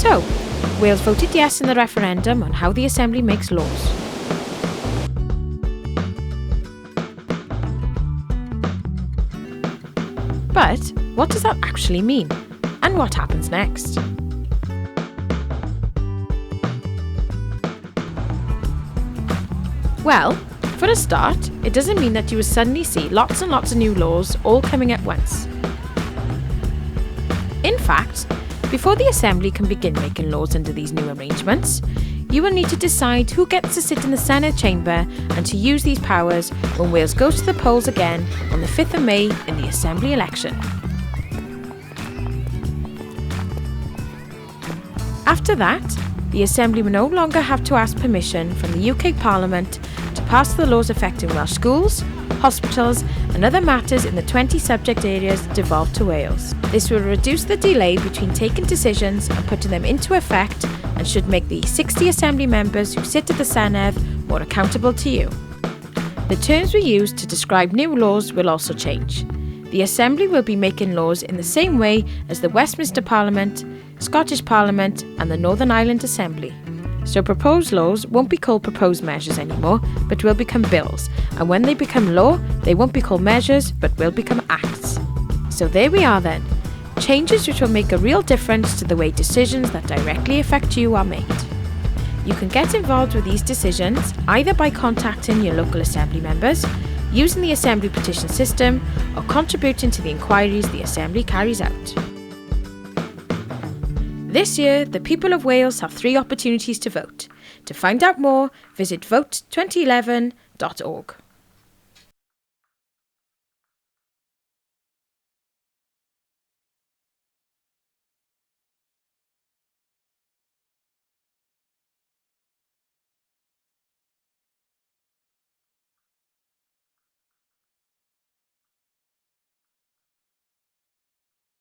So, Wales voted yes in the referendum on how the Assembly makes laws. But what does that actually mean? And what happens next? Well, for a start, it doesn't mean that you will suddenly see lots and lots of new laws all coming at once. In fact, before the Assembly can begin making laws under these new arrangements, you will need to decide who gets to sit in the Senedd chamber and to use these powers when Wales goes to the polls again on the 5th of May in the Assembly election. After that, the Assembly will no longer have to ask permission from the UK Parliament to pass the laws affecting Welsh schools, hospitals and other matters in the 20 subject areas devolved to Wales. This will reduce the delay between taking decisions and putting them into effect and should make the 60 Assembly members who sit at the Senedd more accountable to you. The terms we use to describe new laws will also change. The Assembly will be making laws in the same way as the Westminster Parliament, Scottish Parliament and the Northern Ireland Assembly. So proposed laws won't be called proposed measures anymore, but will become bills, and when they become law, they won't be called measures, but will become acts. So there we are then, changes which will make a real difference to the way decisions that directly affect you are made. You can get involved with these decisions either by contacting your local Assembly members, using the Assembly petition system, or contributing to the inquiries the Assembly carries out. This year, the people of Wales have 3 opportunities to vote. To find out more, visit vote2011.org.